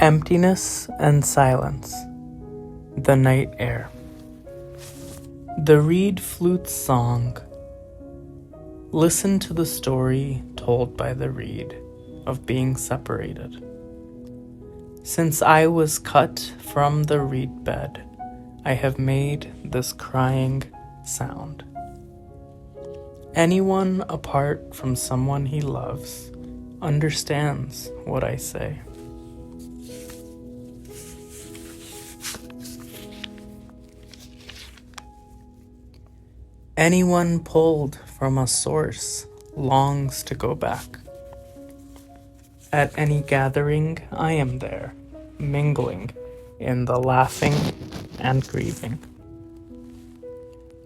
Emptiness and silence, the night air. The reed flute's song. Listen to the story told by the reed of being separated. Since I was cut from the reed bed, I have made this crying sound. Anyone apart from someone he loves understands what I say. Anyone pulled from a source longs to go back. At any gathering, I am there, mingling in the laughing and grieving.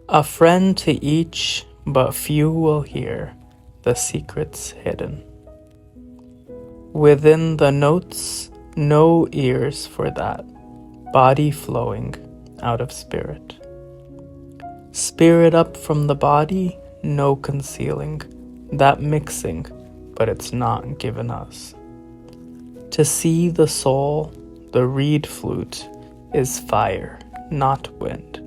A friend to each, but few will hear the secrets hidden. Within the notes, no ears for that, body flowing out of spirit. Spirit up from the body, no concealing, that mixing, but it's not given us. To see the soul, the reed flute, is fire, not wind.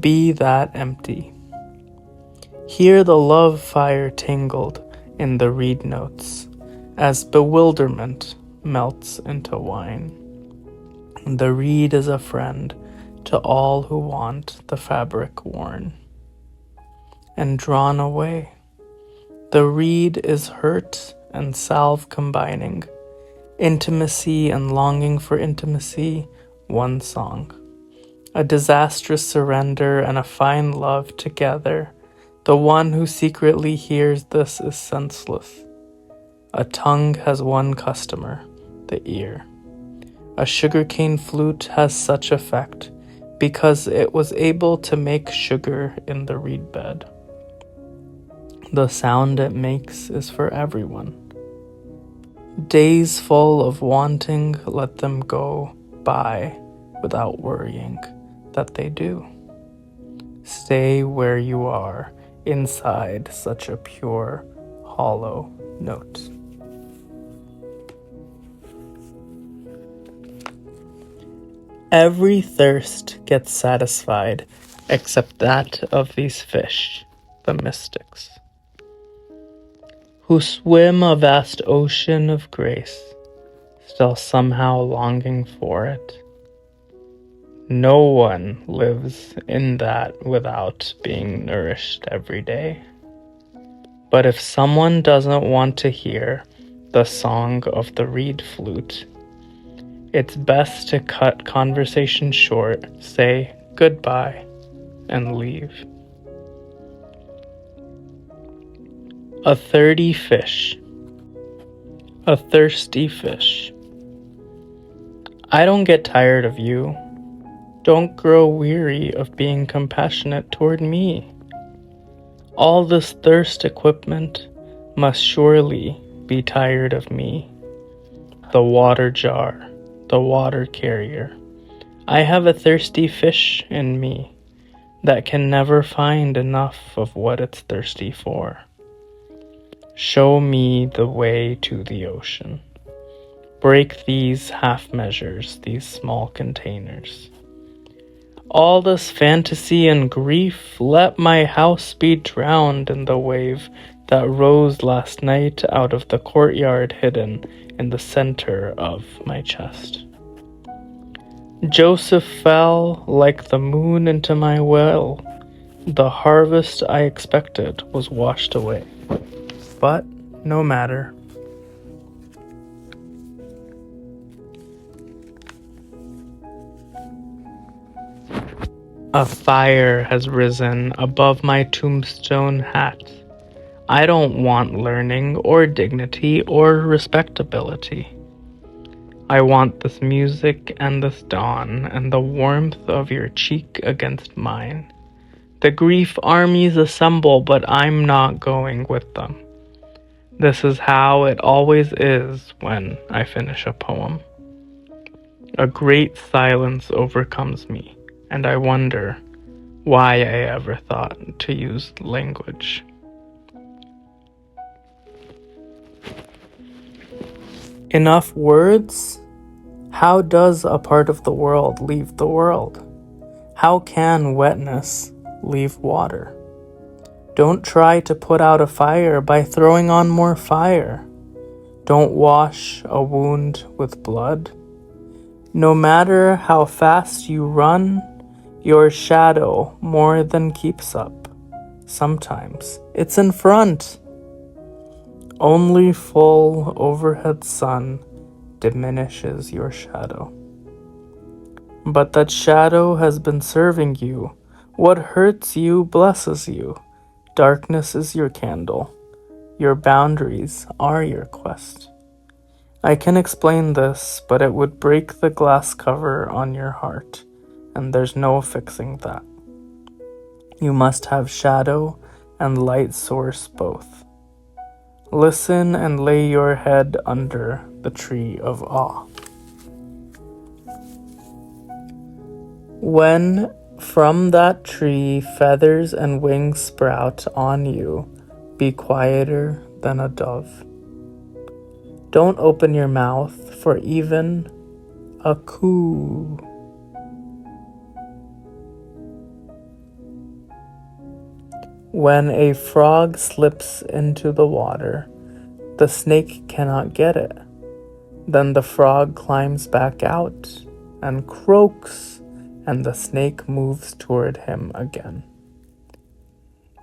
Be that empty. Hear the love fire tingled in the reed notes, as bewilderment melts into wine. The reed is a friend to all who want the fabric worn and drawn away. The reed is hurt and salve combining, intimacy and longing for intimacy, one song. A disastrous surrender and a fine love together. The one who secretly hears this is senseless. A tongue has one customer, the ear. A sugarcane flute has such effect because it was able to make sugar in the reed bed. The sound it makes is for everyone. Days full of wanting, let them go by without worrying that they do. Stay where you are, inside such a pure, hollow note. Every thirst gets satisfied except that of these fish, the mystics, who swim a vast ocean of grace, still somehow longing for it. No one lives in that without being nourished every day. But if someone doesn't want to hear the song of the reed flute, it's best to cut conversation short, say goodbye, and leave. A thirsty fish. I don't get tired of you. Don't grow weary of being compassionate toward me. All this thirst equipment must surely be tired of me. The water jar, the water carrier. I have a thirsty fish in me that can never find enough of what it's thirsty for. Show me the way to the ocean. Break these half measures, these small containers. All this fantasy and grief, let my house be drowned in the wave that rose last night out of the courtyard hidden in the center of my chest. Joseph fell like the moon into my well. The harvest I expected was washed away. But no matter. A fire has risen above my tombstone hat. I don't want learning or dignity or respectability. I want this music and this dawn and the warmth of your cheek against mine. The grief armies assemble, but I'm not going with them. This is how it always is when I finish a poem. A great silence overcomes me, and I wonder why I ever thought to use language. Enough words? How does a part of the world leave the world? How can wetness leave water? Don't try to put out a fire by throwing on more fire. Don't wash a wound with blood. No matter how fast you run, your shadow more than keeps up. Sometimes it's in front. Only full overhead sun diminishes your shadow. But that shadow has been serving you. What hurts you blesses you. Darkness is your candle. Your boundaries are your quest. I can explain this, but it would break the glass cover on your heart, and there's no fixing that. You must have shadow and light source both. Listen and lay your head under the tree of awe. When from that tree feathers and wings sprout on you, be quieter than a dove. Don't open your mouth for even a coo. When a frog slips into the water, the snake cannot get it. Then the frog climbs back out and croaks, and the snake moves toward him again.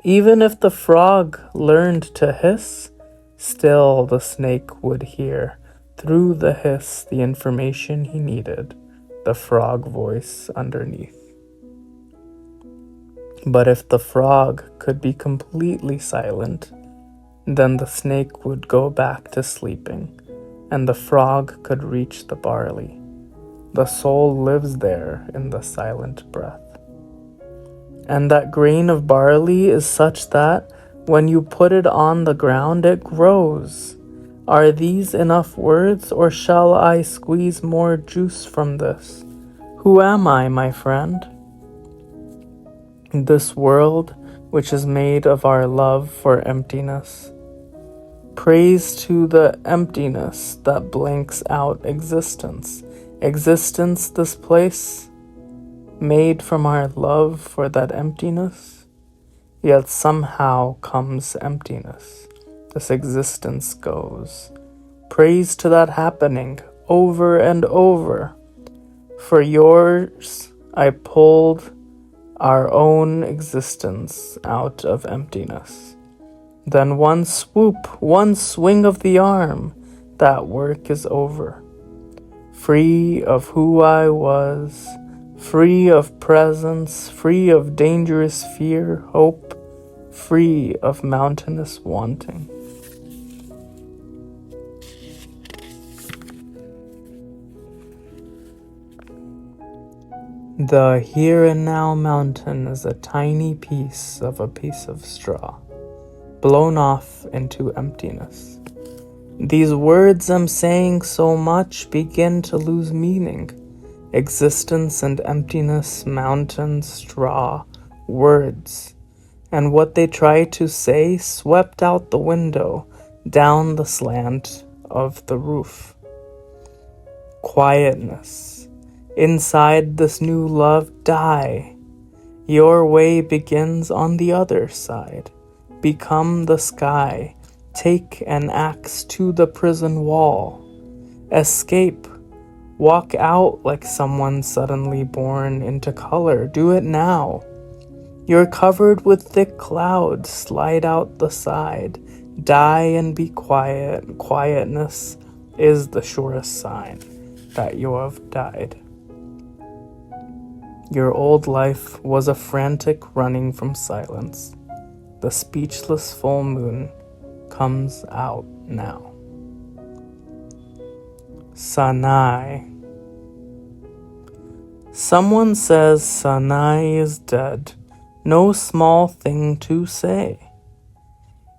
Even if the frog learned to hiss, still the snake would hear, through the hiss, the information he needed, the frog voice underneath. But if the frog could be completely silent, then the snake would go back to sleeping, and the frog could reach the barley. The soul lives there in the silent breath. And that grain of barley is such that when you put it on the ground, it grows. Are these enough words, or shall I squeeze more juice from this? Who am I, my friend? This world, which is made of our love for emptiness. Praise to the emptiness that blanks out existence. Existence, this place, made from our love for that emptiness. Yet somehow comes emptiness. This existence goes. Praise to that happening over and over. For yours, I pulled our own existence out of emptiness. Then one swoop, one swing of the arm, that work is over. Free of who I was, free of presence, free of dangerous fear, hope, free of mountainous wanting. The here and now mountain is a tiny piece of straw, blown off into emptiness. These words I'm saying so much begin to lose meaning. Existence and emptiness, mountain, straw, words. And what they try to say swept out the window, down the slant of the roof. Quietness. Inside this new love, die. Your way begins on the other side. Become the sky. Take an axe to the prison wall. Escape. Walk out like someone suddenly born into color. Do it now. You're covered with thick clouds. Slide out the side. Die and be quiet. Quietness is the surest sign that you have died. Your old life was a frantic running from silence. The speechless full moon comes out now. Sanai. Someone says Sanai is dead. No small thing to say.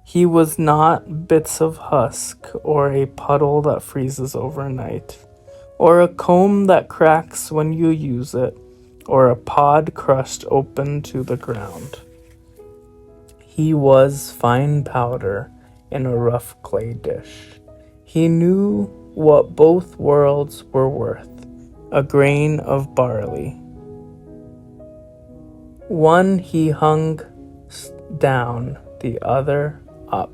He was not bits of husk, or a puddle that freezes overnight, or a comb that cracks when you use it, or a pod crushed open to the ground. He was fine powder in a rough clay dish. He knew what both worlds were worth. a grain of barley. One he hung down, the other up.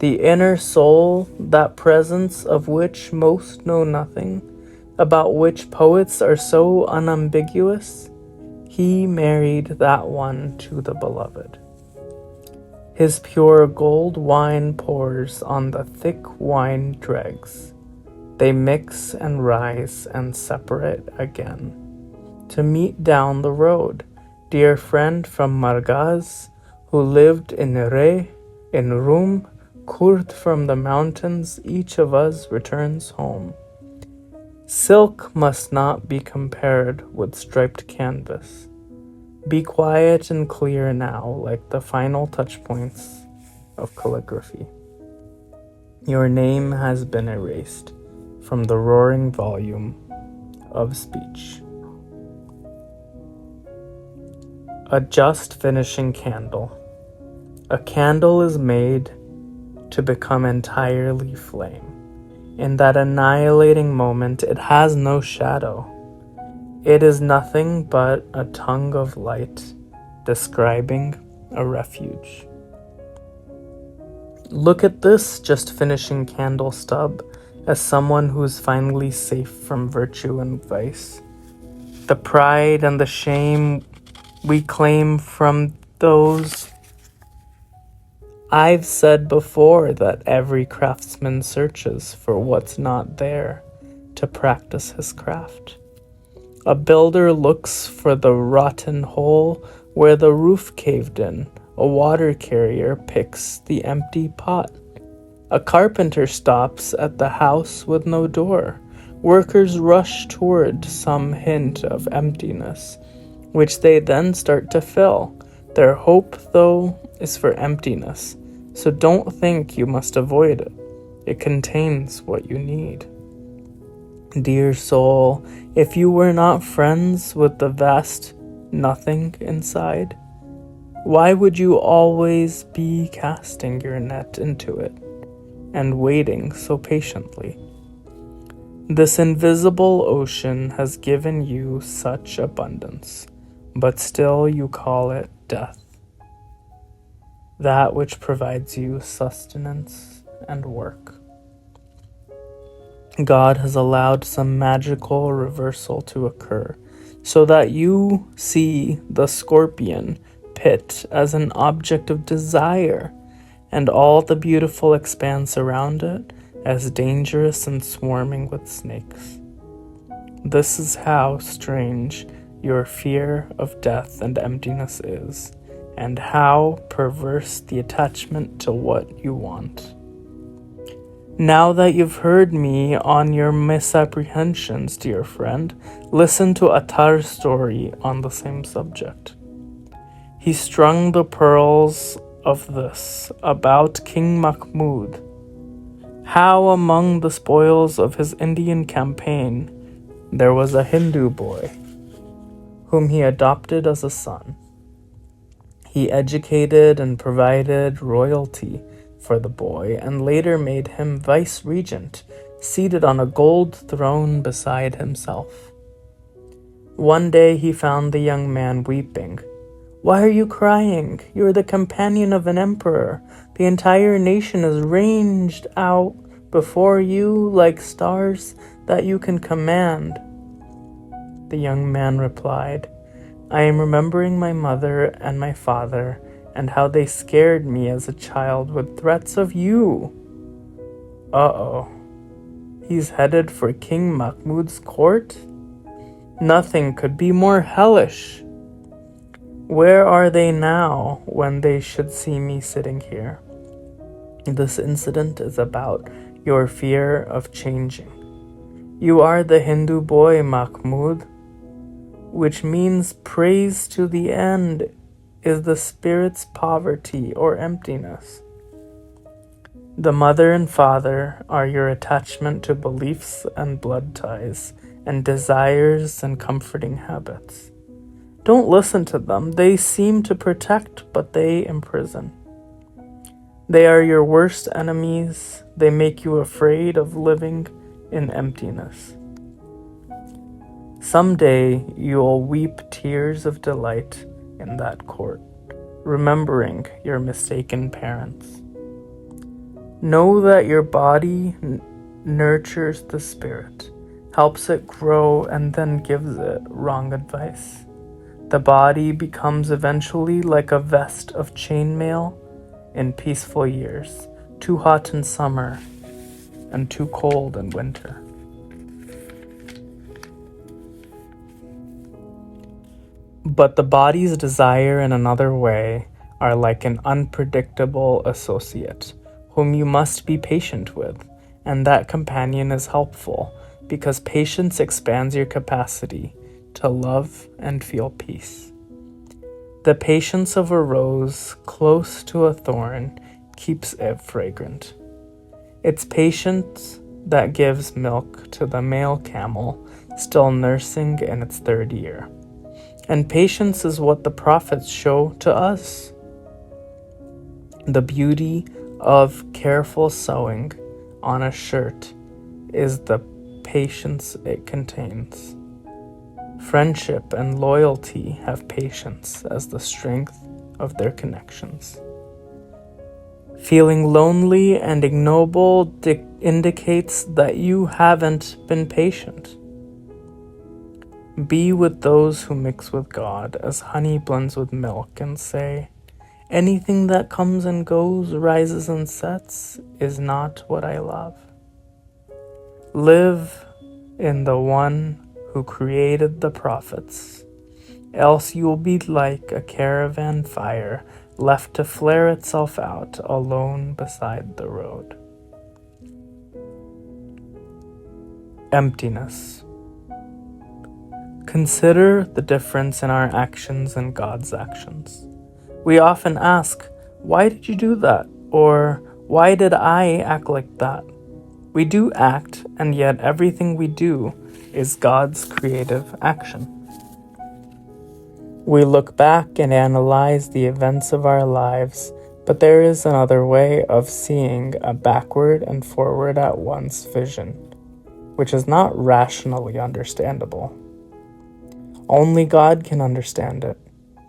The inner soul, that presence of which most know nothing, about which poets are so unambiguous, he married that one to the beloved. His pure gold wine pours on the thick wine dregs. They mix and rise and separate again. To meet down the road, dear friend from Margaz, who lived in Re, in Rum, Kurd from the mountains, each of us returns home. Silk must not be compared with striped canvas. Be quiet and clear now, like the final touch points of calligraphy. Your name has been erased from the roaring volume of speech. A just finishing candle. A candle is made to become entirely flame. In that annihilating moment, it has no shadow. It is nothing but a tongue of light describing a refuge. Look at this just finishing candle stub as someone who is finally safe from virtue and vice. The pride and the shame we claim from those. I've said before that every craftsman searches for what's not there to practice his craft. A builder looks for the rotten hole where the roof caved in. A water carrier picks the empty pot. A carpenter stops at the house with no door. Workers rush toward some hint of emptiness, which they then start to fill. Their hope, though, is for emptiness, so don't think you must avoid it. It contains what you need. Dear soul, if you were not friends with the vast nothing inside, why would you always be casting your net into it and waiting so patiently? This invisible ocean has given you such abundance, but still you call it death, that which provides you sustenance and work. God has allowed some magical reversal to occur, so that you see the scorpion pit as an object of desire, and all the beautiful expanse around it as dangerous and swarming with snakes. This is how strange your fear of death and emptiness is, and how perverse the attachment to what you want. Now that you've heard me on your misapprehensions, dear friend, listen to Attar's story on the same subject. He strung the pearls of this about King Mahmud, how among the spoils of his Indian campaign there was a Hindu boy whom he adopted as a son. He educated and provided royalty for the boy, and later made him vice-regent, seated on a gold throne beside himself. One day he found the young man weeping. "Why are you crying? You are the companion of an emperor. The entire nation is ranged out before you like stars that you can command." The young man replied, "I am remembering my mother and my father, and how they scared me as a child with threats of you." Uh-oh. He's headed for King Mahmud's court? Nothing could be more hellish. Where are they now when they should see me sitting here? This incident is about your fear of changing. You are the Hindu boy, Mahmud, which means praise to the end is the spirit's poverty or emptiness. The mother and father are your attachment to beliefs and blood ties, and desires and comforting habits. Don't listen to them. They seem to protect, but they imprison. They are your worst enemies. They make you afraid of living in emptiness. Someday you'll weep tears of delight in that court, remembering your mistaken parents. Know that your body nurtures the spirit, helps it grow, and then gives it wrong advice. The body becomes eventually like a vest of chainmail in peaceful years, too hot in summer and too cold in winter. But the body's desire in another way are like an unpredictable associate, whom you must be patient with, and that companion is helpful, because patience expands your capacity to love and feel peace. The patience of a rose close to a thorn keeps it fragrant. It's patience that gives milk to the male camel still nursing in its third year. And patience is what the prophets show to us. The beauty of careful sewing on a shirt is the patience it contains. Friendship and loyalty have patience as the strength of their connections. Feeling lonely and ignoble indicates that you haven't been patient. Be with those who mix with God as honey blends with milk, and say, anything that comes and goes, rises and sets, is not what I love. Live in the one who created the prophets, else you will be like a caravan fire left to flare itself out alone beside the road. Emptiness. Consider the difference in our actions and God's actions. We often ask, why did you do that? Or why did I act like that? We do act, and yet everything we do is God's creative action. We look back and analyze the events of our lives, but there is another way of seeing a backward and forward at once vision, which is not rationally understandable. Only God can understand it.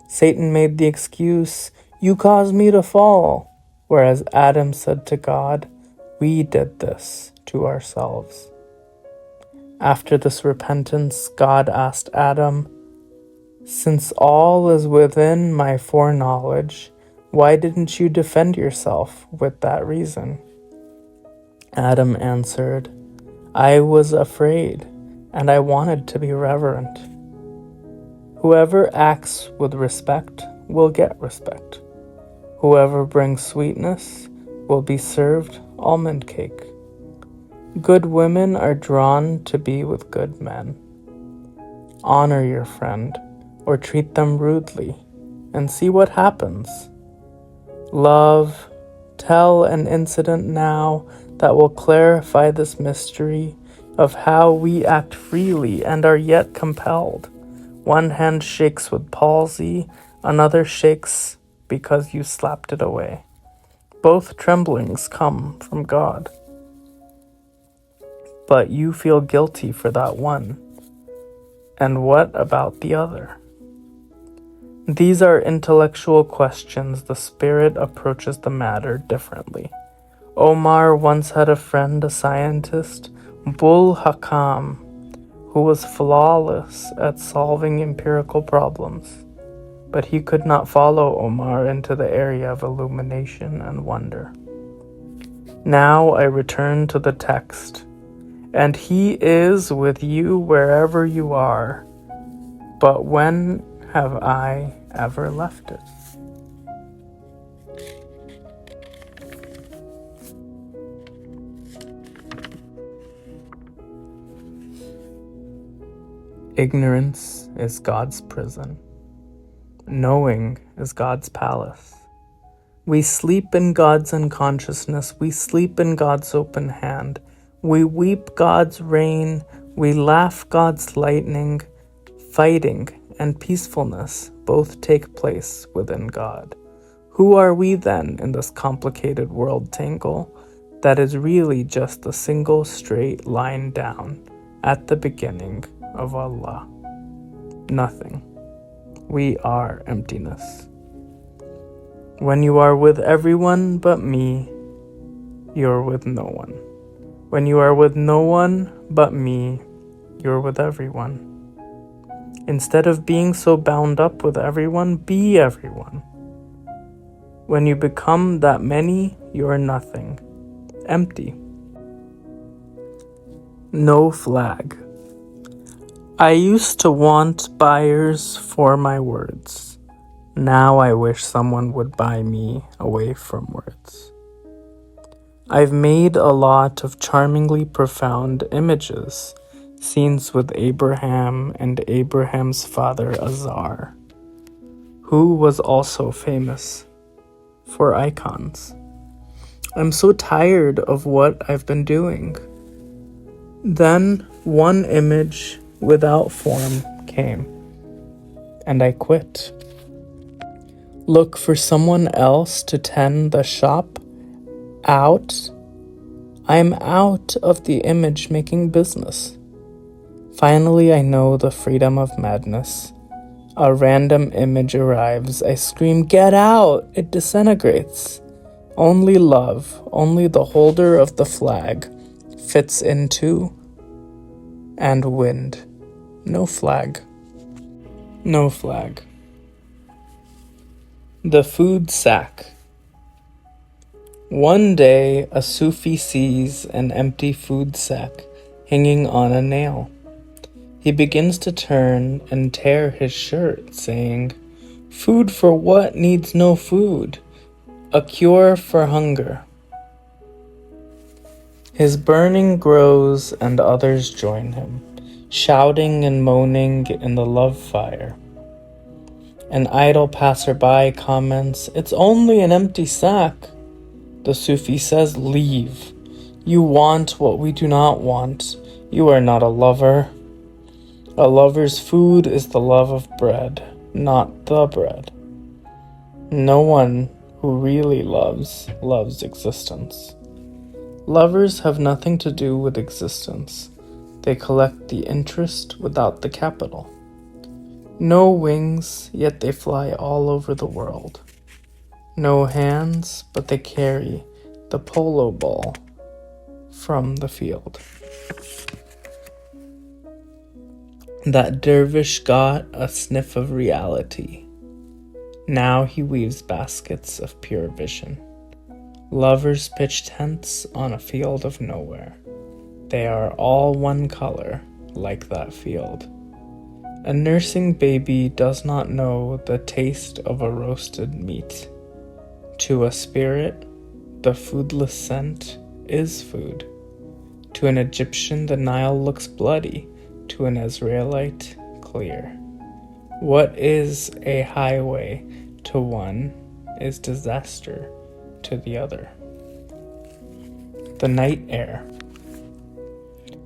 Satan made the excuse, "You caused me to fall," whereas Adam said to God, "We did this to ourselves." After this repentance, God asked Adam, "Since all is within my foreknowledge, why didn't you defend yourself with that reason?" Adam answered, "I was afraid, and I wanted to be reverent." Whoever acts with respect will get respect. Whoever brings sweetness will be served almond cake. Good women are drawn to be with good men. Honor your friend, or treat them rudely, and see what happens. Love, tell an incident now that will clarify this mystery of how we act freely and are yet compelled. One hand shakes with palsy, another shakes because you slapped it away. Both tremblings come from God. But you feel guilty for that one. And what about the other? These are intellectual questions. The spirit approaches the matter differently. Omar once had a friend, a scientist, Bul Hakam, who was flawless at solving empirical problems, but he could not follow Omar into the area of illumination and wonder. Now I return to the text, and he is with you wherever you are, but when have I ever left it? Ignorance is God's prison. Knowing is God's palace. We sleep in God's unconsciousness. We sleep in God's open hand. We weep God's rain. We laugh God's lightning. Fighting and peacefulness both take place within God. Who are we then in this complicated world tangle that is really just a single straight line down at the beginning of Allah? nothing. We are emptiness. When you are with everyone but me, you're with no one. When you are with no one but me, you're with everyone. Instead of being so bound up with everyone, be everyone. When you become that many, you are nothing, empty. No flag. I used to want buyers for my words. Now I wish someone would buy me away from words. I've made a lot of charmingly profound images, scenes with Abraham and Abraham's father Azar, who was also famous for icons. I'm so tired of what I've been doing. Then one image without form came, and I quit. Look for someone else to tend the shop. Out. I'm out of the image-making business. Finally, I know the freedom of madness. A random image arrives. I scream, "Get out!" It disintegrates. Only love, only the holder of the flag fits into, and wind. No flag. No flag. The food sack. One day, a Sufi sees an empty food sack hanging on a nail. He begins to turn and tear his shirt, saying, "Food for what needs no food? A cure for hunger." His burning grows and others join him, shouting and moaning in the love fire. An idle passerby comments, "It's only an empty sack." The Sufi says, "Leave. You want what we do not want. You are not a lover. A lover's food is the love of bread, not the bread." No one who really loves existence. Lovers have nothing to do with existence. They collect the interest without the capital. No wings, yet they fly all over the world. No hands, but they carry the polo ball from the field. That dervish got a sniff of reality. Now he weaves baskets of pure vision. Lovers pitch tents on a field of nowhere. They are all one color, like that field. A nursing baby does not know the taste of a roasted meat. To a spirit, the foodless scent is food. To an Egyptian, the Nile looks bloody. To an Israelite, clear. What is a highway to one is disaster to the other. The night air.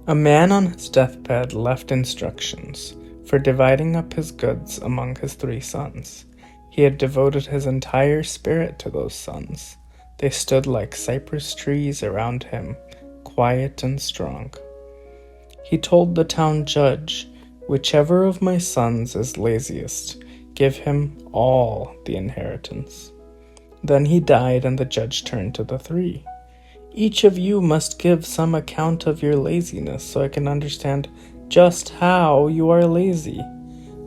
A man on his deathbed left instructions for dividing up his goods among his 3 sons. He had devoted his entire spirit to those sons. They stood like cypress trees around him, quiet and strong. He told the town judge, "Whichever of my sons is laziest, give him all the inheritance." Then he died, and the judge turned to the 3. "Each of you must give some account of your laziness so I can understand just how you are lazy."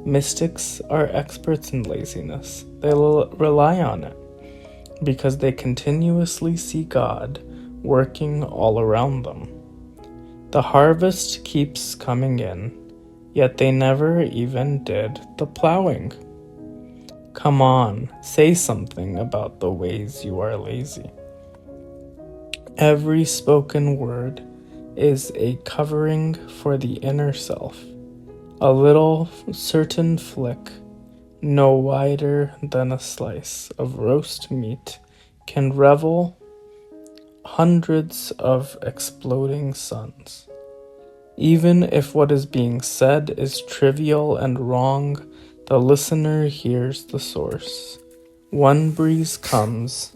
Mystics are experts in laziness. They rely on it because they continuously see God working all around them. The harvest keeps coming in, yet they never even did the plowing. Come on, say something about the ways you are lazy. Every spoken word is a covering for the inner self. A little certain flick, no wider than a slice of roast meat, can revel hundreds of exploding suns. Even if what is being said is trivial and wrong, the listener hears the source. One breeze comes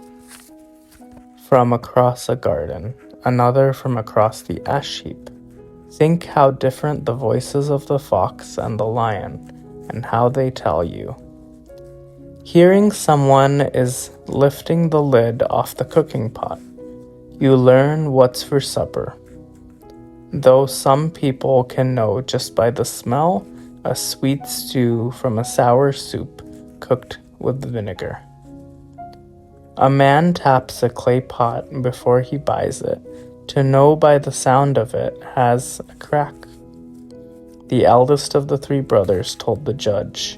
from across a garden, another from across the ash heap. Think how different the voices of the fox and the lion, and how they tell you. Hearing someone is lifting the lid off the cooking pot. You learn what's for supper. Though some people can know just by the smell a sweet stew from a sour soup cooked with vinegar. A man taps a clay pot before he buys it, to know by the sound of it has a crack. The eldest of the 3 brothers told the judge,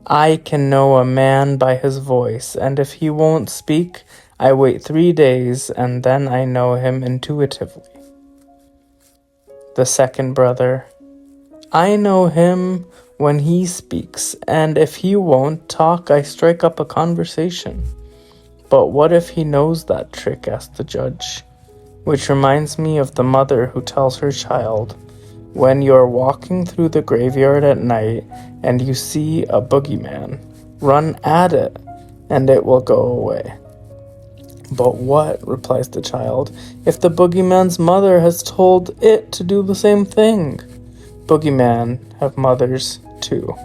I can know a man by his voice, and if he won't speak, I wait 3 days, and then I know him intuitively. The second brother, I know him when he speaks, and if he won't talk, I strike up a conversation. But what if he knows that trick? Asked the judge. Which reminds me of the mother who tells her child, when you're walking through the graveyard at night and you see a boogeyman, run at it and it will go away. But what, replies the child, if the boogeyman's mother has told it to do the same thing? Boogeymen have mothers too.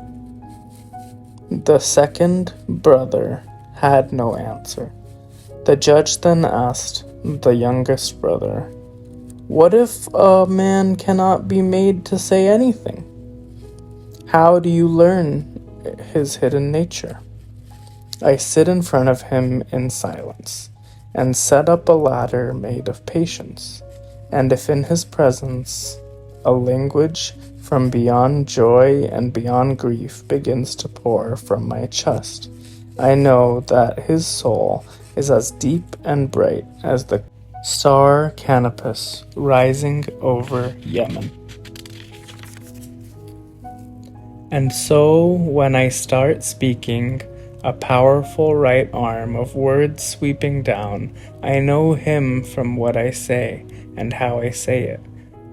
The second brother had no answer. The judge then asked the youngest brother, what if a man cannot be made to say anything? How do you learn his hidden nature? I sit in front of him in silence, and set up a ladder made of patience, and if in his presence a language from beyond joy and beyond grief begins to pour from my chest, I know that his soul is as deep and bright as the star Canopus rising over Yemen. And so, when I start speaking, a powerful right arm of words sweeping down, I know him from what I say and how I say it,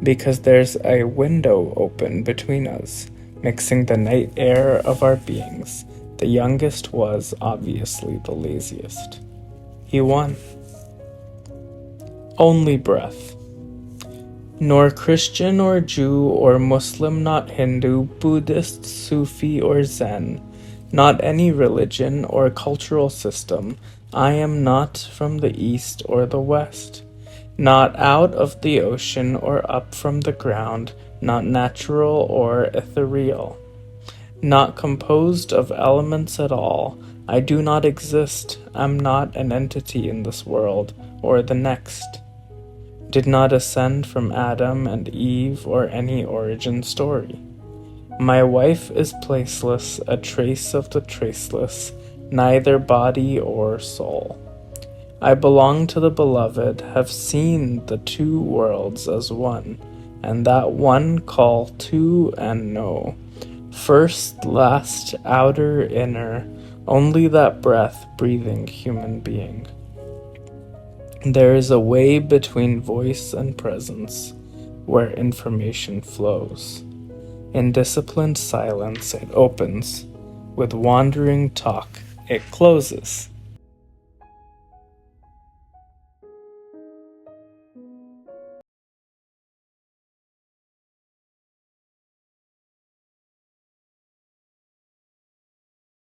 because there's a window open between us, mixing the night air of our beings. The youngest was obviously the laziest. He won. Only breath. Nor Christian or Jew or Muslim, not Hindu, Buddhist, Sufi or Zen, not any religion or cultural system. I am not from the east or the west, not out of the ocean or up from the ground, not natural or ethereal, not composed of elements at all. I do not exist, am not an entity in this world or the next. Did not ascend from Adam and Eve or any origin story. My wife is placeless, a trace of the traceless, neither body or soul. I belong to the beloved, have seen the 2 worlds as one, and that one call to and know. First, last, outer, inner, only that breath breathing human being. There is a way between voice and presence, where information flows. In disciplined silence it opens, with wandering talk it closes.